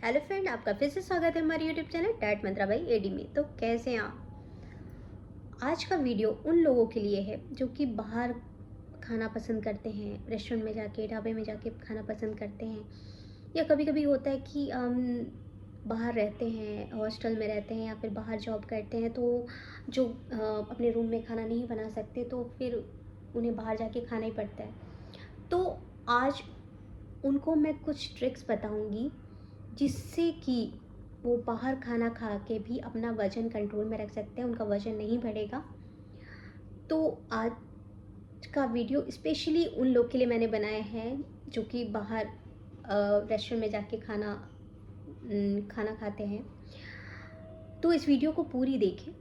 Hello friend, आपका फिर से स्वागत है हमारे YouTube channel Diet Mantra by AD में। तो कैसे हैं आप? आज का वीडियो उन लोगों के लिए है जो कि बाहर खाना पसंद करते हैं, रेस्टोरेंट में जाके, ढाबे में जाके खाना पसंद करते हैं। या कभी कभी होता है कि हम बाहर रहते हैं, हॉस्टल में रहते हैं या फिर बाहर जॉब करते हैं, तो जो अपने रूम में खाना नहीं बना सकते तो फिर उन्हें बाहर जाके खाना ही पड़ता है। तो आज उनको मैं कुछ ट्रिक्स बताऊंगी जिससे कि वो बाहर खाना खा के भी अपना वज़न कंट्रोल में रख सकते हैं, उनका वज़न नहीं बढ़ेगा। तो आज का वीडियो स्पेशली उन लोग के लिए मैंने बनाया है जो कि बाहर रेस्टोरेंट में जाके खाना खाते हैं। तो इस वीडियो को पूरी देखें।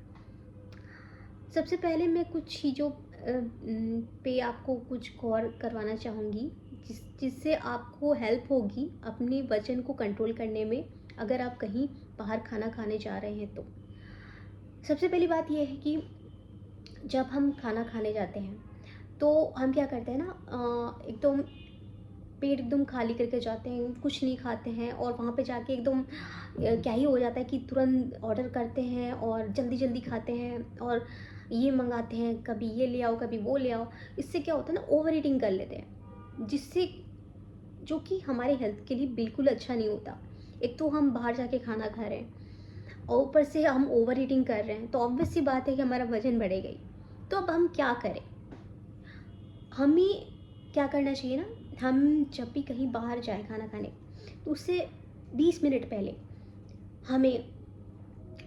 सबसे पहले मैं कुछ चीज़ों पे आपको कुछ गौर करवाना चाहूँगी जिससे आपको हेल्प होगी अपने वज़न को कंट्रोल करने में, अगर आप कहीं बाहर खाना खाने जा रहे हैं तो। सबसे पहली बात यह है कि जब हम खाना खाने जाते हैं तो हम क्या करते हैं ना, एकदम पेट एकदम खाली करके जाते हैं, कुछ नहीं खाते हैं और वहाँ पे जाके एकदम क्या ही हो जाता है कि तुरंत ऑर्डर करते हैं और जल्दी जल्दी खाते हैं और ये मंगाते हैं, कभी ये ले आओ कभी वो ले आओ। इससे क्या होता है ना, ओवर ईटिंग कर लेते हैं, जिससे जो कि हमारे हेल्थ के लिए बिल्कुल अच्छा नहीं होता। एक तो हम बाहर जाके खाना खा रहे हैं और ऊपर से हम ओवर ईटिंग कर रहे हैं, तो ऑब्वियस सी बात है कि हमारा वजन बढ़ेगा ही। तो अब हम क्या करें? हमें क्या करना चाहिए ना, हम जब भी कहीं बाहर जाए खाना खाने तो उससे 20 मिनट पहले हमें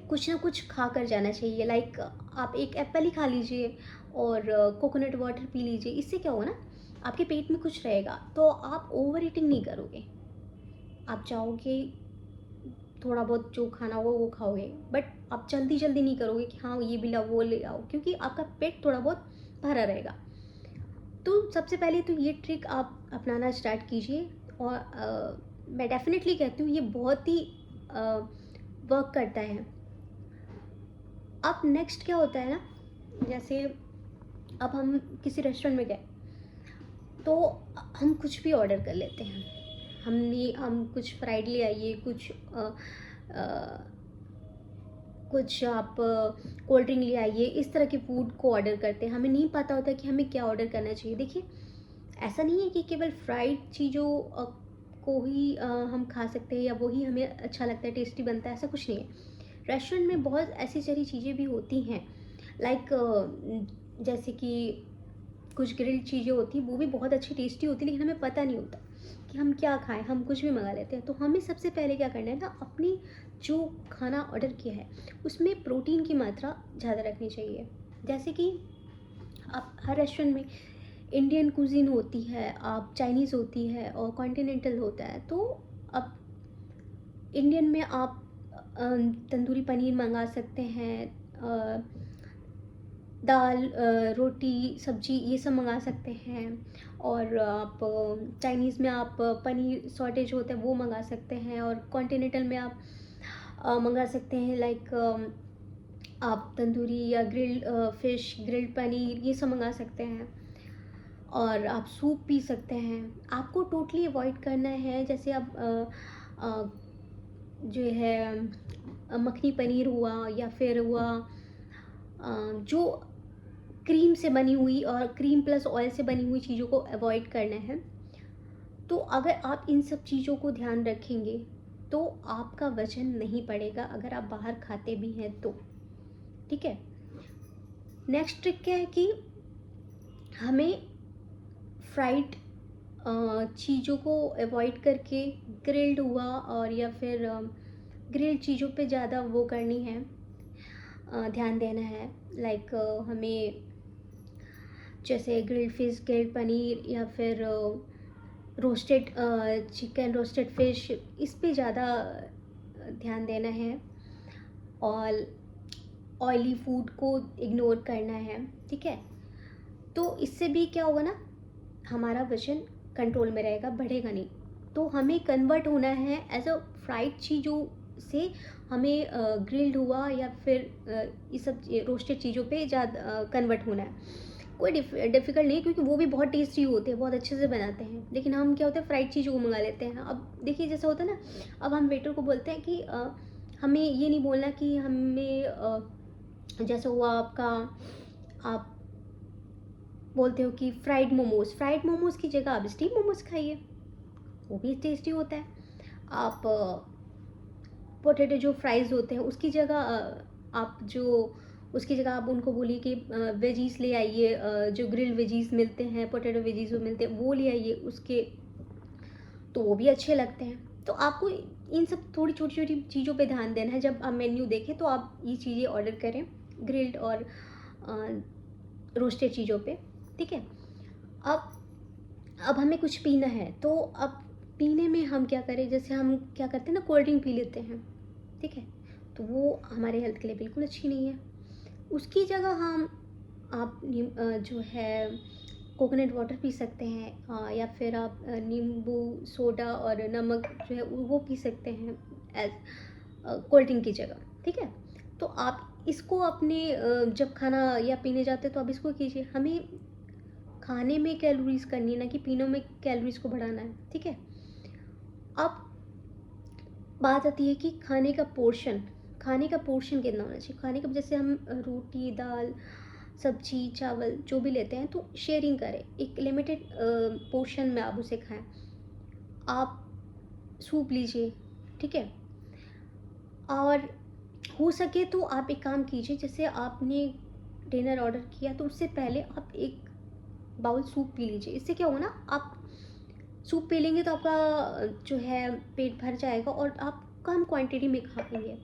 कुछ ना कुछ खा कर जाना चाहिए। लाइक आप एक एप्पल ही खा लीजिए और कोकोनट वाटर पी लीजिए। इससे क्या होगा ना, आपके पेट में कुछ रहेगा तो आप ओवर ईटिंग नहीं करोगे। आप चाहोगे थोड़ा बहुत जो खाना होगा वो खाओगे, बट आप जल्दी जल्दी नहीं करोगे कि हाँ ये भी लाओ वो ले आओ, क्योंकि आपका पेट थोड़ा बहुत भरा रहेगा। तो सबसे पहले तो ये ट्रिक आप अपनाना स्टार्ट कीजिए और मैं डेफिनेटली कहती हूँ ये बहुत ही वर्क करता है। अब नेक्स्ट क्या होता है ना, जैसे अब हम किसी रेस्टोरेंट में गए तो हम कुछ भी ऑर्डर कर लेते हैं। हम कुछ फ्राइड ले आइए, अ, कुछ आप कोल्ड ड्रिंक ले आइए, इस तरह के फूड को ऑर्डर करते हैं। हमें नहीं पता होता कि हमें क्या ऑर्डर करना चाहिए। देखिए, ऐसा नहीं है कि केवल फ्राइड चीज़ों को ही हम खा सकते हैं या वही हमें अच्छा लगता है, टेस्टी बनता है, ऐसा कुछ नहीं है। रेस्टोरेंट में बहुत ऐसी सारी चीज़ें भी होती हैं, लाइक जैसे कि कुछ ग्रिल्ड चीज़ें होती हैं, वो भी बहुत अच्छी टेस्टी होती है, लेकिन हमें पता नहीं होता कि हम क्या खाएं, हम कुछ भी मंगा लेते हैं। तो हमें सबसे पहले क्या करना है ना, अपनी जो खाना ऑर्डर किया है उसमें प्रोटीन की मात्रा ज़्यादा रखनी चाहिए। जैसे कि आप हर रेस्टोरेंट में इंडियन कुजीन होती है, आप चाइनीज़ होती है और कॉन्टिनेंटल होता है। तो अब इंडियन में आप तंदूरी पनीर मंगा सकते हैं, दाल, रोटी, सब्जी, ये सब मंगा सकते हैं। और आप चाइनीज़ में आप पनीर सॉटेज होता है वो मंगा सकते हैं। और कॉन्टिनेंटल में आप मंगा सकते हैं, लाइक आप तंदूरी या ग्रिल्ड फिश, ग्रिल्ड पनीर, ये सब मंगा सकते हैं। और आप सूप पी सकते हैं। आपको टोटली अवॉइड करना है, जैसे आप अ, जो है मखनी पनीर हुआ या फिर हुआ जो क्रीम से बनी हुई और क्रीम प्लस ऑयल से बनी हुई चीज़ों को अवॉइड करना है। तो अगर आप इन सब चीज़ों को ध्यान रखेंगे तो आपका वजन नहीं बढ़ेगा, अगर आप बाहर खाते भी हैं तो। ठीक है। नेक्स्ट ट्रिक क्या है कि हमें फ्राइड चीज़ों को अवॉइड करके ग्रिल्ड हुआ और या फिर ग्रिल्ड चीज़ों पे ज़्यादा वो करनी है, ध्यान देना है। लाइक हमें जैसे ग्रिल्ड फिश, ग्रिल्ड पनीर या फिर रोस्टेड चिकन, रोस्टेड फिश, इस पे ज़्यादा ध्यान देना है और ऑयली फूड को इग्नोर करना है। ठीक है। तो इससे भी क्या होगा ना, हमारा वजन कंट्रोल में रहेगा, बढ़ेगा नहीं। तो हमें कन्वर्ट होना है एज अ फ्राइड चीज़ों से, हमें ग्रिल्ड हुआ या फिर ये सब रोस्टेड चीज़ों पे ज़्यादा कन्वर्ट होना है। कोई डिफ़िकल्ट नहीं है, क्योंकि वो भी बहुत टेस्टी होते हैं, बहुत अच्छे से बनाते हैं। लेकिन हम क्या होता है, फ्राइड चीज़ों को मंगा लेते हैं। अब देखिए जैसा होता है ना, अब हम वेटर को बोलते हैं कि हमें ये नहीं बोलना कि हमें जैसे हुआ आपका, आप बोलते हो कि फ्राइड मोमोज़ की जगह आप स्टीम मोमोज़ खाइए, वो भी टेस्टी होता है। आप पोटैटो जो फ्राइज़ होते हैं उसकी जगह आप जो उसकी जगह आप उनको बोलिए कि वेजीज़ ले आइए, जो ग्रिल्ड वेजीज़ मिलते हैं, पोटैटो वेजीज़ जो मिलते हैं वो ले आइए उसके, तो वो भी अच्छे लगते हैं। तो आपको इन सब थोड़ी छोटी-छोटी चीज़ों पे ध्यान देना है। जब आप मेन्यू देखें तो आप ये चीज़ें ऑर्डर करें, ग्रिल्ड और रोस्टेड चीज़ों पे, ठीक है? अब अब हमें कुछ पीना है, तो अब पीने में हम क्या करें, जैसे हम क्या करते हैं ना, कोल्ड ड्रिंक पी लेते हैं, ठीक है? तो वो हमारे हेल्थ के लिए बिल्कुल अच्छी नहीं है। उसकी जगह हम आप जो है कोकोनट वाटर पी सकते हैं, या फिर आप नींबू सोडा और नमक जो है वो पी सकते हैं एज कोल्ड ड्रिंक की जगह, ठीक है? तो आप इसको अपने जब खाना या पीने जाते हैं तो आप इसको कीजिए। हमें खाने में कैलोरीज करनी है, ना कि पीने में कैलोरीज को बढ़ाना है, ठीक है? अब बात आती है कि खाने का पोर्शन कितना होना चाहिए। खाने का जैसे हम रोटी दाल सब्जी चावल जो भी लेते हैं तो शेयरिंग करें, एक लिमिटेड पोर्शन में आप उसे खाएं। आप सूप लीजिए, ठीक है? और हो सके तो आप एक काम कीजिए, जैसे आपने डिनर ऑर्डर किया तो उससे पहले आप एक बाउल सूप पी लीजिए। इससे क्या होगा ना, आप सूप पी लेंगे तो आपका जो है पेट भर जाएगा और आप कम क्वांटिटी में खा पाएंगे।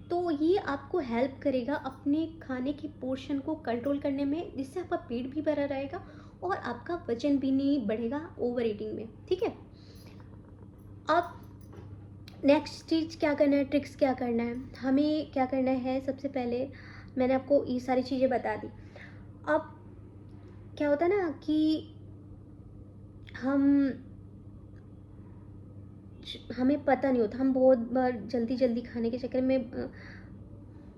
तो ये आपको हेल्प करेगा अपने खाने की पोर्शन को कंट्रोल करने में, जिससे आपका पेट भी भरा रहेगा और आपका वजन भी नहीं बढ़ेगा ओवर ईटिंग में, ठीक है? अब नेक्स्ट चीज़ क्या करना है, ट्रिक्स क्या करना है, हमें क्या करना है, सबसे पहले मैंने आपको ये सारी चीज़ें बता दी। अब क्या होता है ना कि हमें पता नहीं होता, हम बहुत बार जल्दी जल्दी खाने के चक्कर में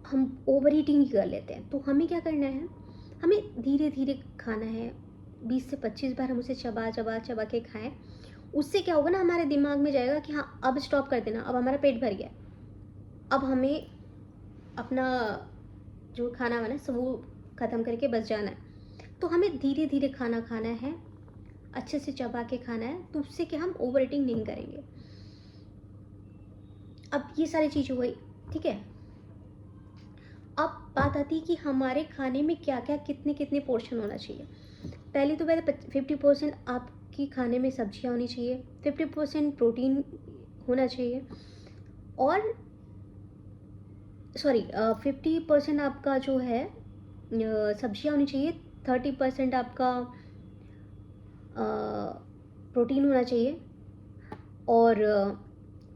हम ओवर ईटिंग ही कर लेते हैं। तो हमें क्या करना है, हमें धीरे धीरे खाना है। 20 से 25 बार हम उसे चबा चबा चबा के खाएं। उससे क्या होगा ना, हमारे दिमाग में जाएगा कि हाँ अब स्टॉप कर देना, अब हमारा पेट भर गया, अब हमें अपना जो खाना है ना सब वो ख़त्म करके बस जाना है। तो हमें धीरे धीरे खाना खाना है, अच्छे से चबा के खाना है, तो उससे क्या हम ओवर ईटिंग नहीं करेंगे। अब ये सारी चीज़ हो गई, ठीक है? अब बात आती है कि हमारे खाने में क्या क्या कितने कितने पोर्शन होना चाहिए। पहले तो पहले 50% आपकी खाने में सब्जियां होनी चाहिए, 50% प्रोटीन होना चाहिए, और सॉरी 50% आपका जो है सब्जियां होनी चाहिए, 30% आपका प्रोटीन होना चाहिए, और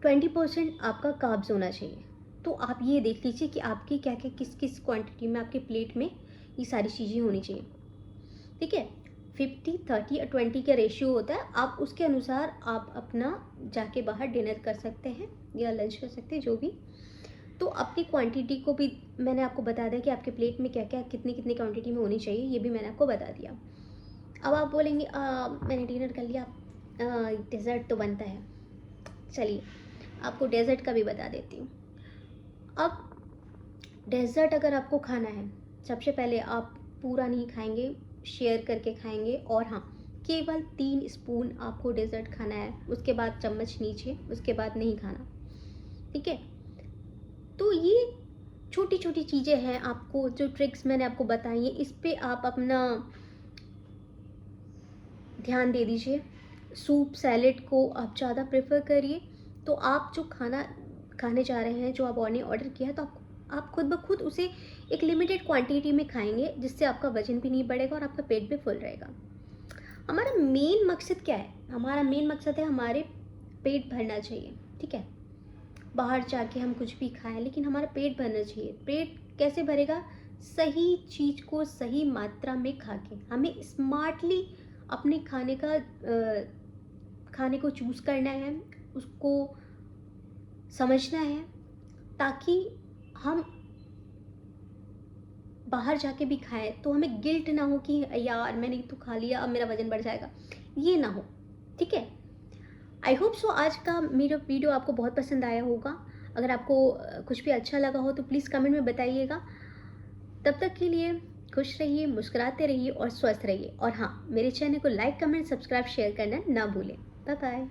20% आपका कार्ब्स होना चाहिए। तो आप ये देख लीजिए कि आपकी क्या क्या किस किस क्वांटिटी में आपके प्लेट में ये सारी चीज़ें होनी चाहिए, ठीक है? 50 30 और 20 का रेशियो होता है, आप उसके अनुसार आप अपना जाके बाहर डिनर कर सकते हैं या लंच कर सकते हैं, जो भी। तो अपनी क्वांटिटी को भी मैंने आपको बता दिया कि आपके प्लेट में क्या क्या कितनी कितनी क्वांटिटी में होनी चाहिए, ये भी मैंने आपको बता दिया। अब आप बोलेंगे मैंने डिनर कर लिया, डिज़र्ट तो बनता है। चलिए आपको डेज़र्ट का भी बता देती हूँ। अब डेज़र्ट अगर आपको खाना है, सबसे पहले आप पूरा नहीं खाएंगे, शेयर करके खाएंगे, और हाँ केवल 3 स्पून आपको डेज़र्ट खाना है, उसके बाद चम्मच नीचे, उसके बाद नहीं खाना, ठीक है? तो ये छोटी छोटी चीज़ें हैं, आपको जो ट्रिक्स मैंने आपको बताई हैं इस पे आप अपना ध्यान दे दीजिए। सूप सैलेड को आप ज़्यादा प्रेफर करिए। तो आप जो खाना खाने जा रहे हैं, जो आप ने ऑर्डर किया है, तो आप खुद ब खुद उसे एक लिमिटेड क्वांटिटी में खाएंगे, जिससे आपका वजन भी नहीं बढ़ेगा और आपका पेट भी फुल रहेगा। हमारा मेन मकसद क्या है, हमारा मेन मकसद है हमारे पेट भरना चाहिए, ठीक है? बाहर जाके हम कुछ भी खाएं, लेकिन हमारा पेट भरना चाहिए। पेट कैसे भरेगा, सही चीज़ को सही मात्रा में खा के। हमें स्मार्टली अपने खाने को चूज़ करना है, उसको समझना है, ताकि हम बाहर जाके भी खाएं तो हमें गिल्ट ना हो कि यार मैंने तो खा लिया, अब मेरा वज़न बढ़ जाएगा, ये ना हो, ठीक है। आई होप सो आज का मेरा वीडियो आपको बहुत पसंद आया होगा। अगर आपको कुछ भी अच्छा लगा हो तो प्लीज़ कमेंट में बताइएगा। तब तक के लिए खुश रहिए, मुस्कुराते रहिए और स्वस्थ रहिए। और हाँ, मेरे चैनल को लाइक, कमेंट, सब्सक्राइब, शेयर करना ना भूलें। Bye bye.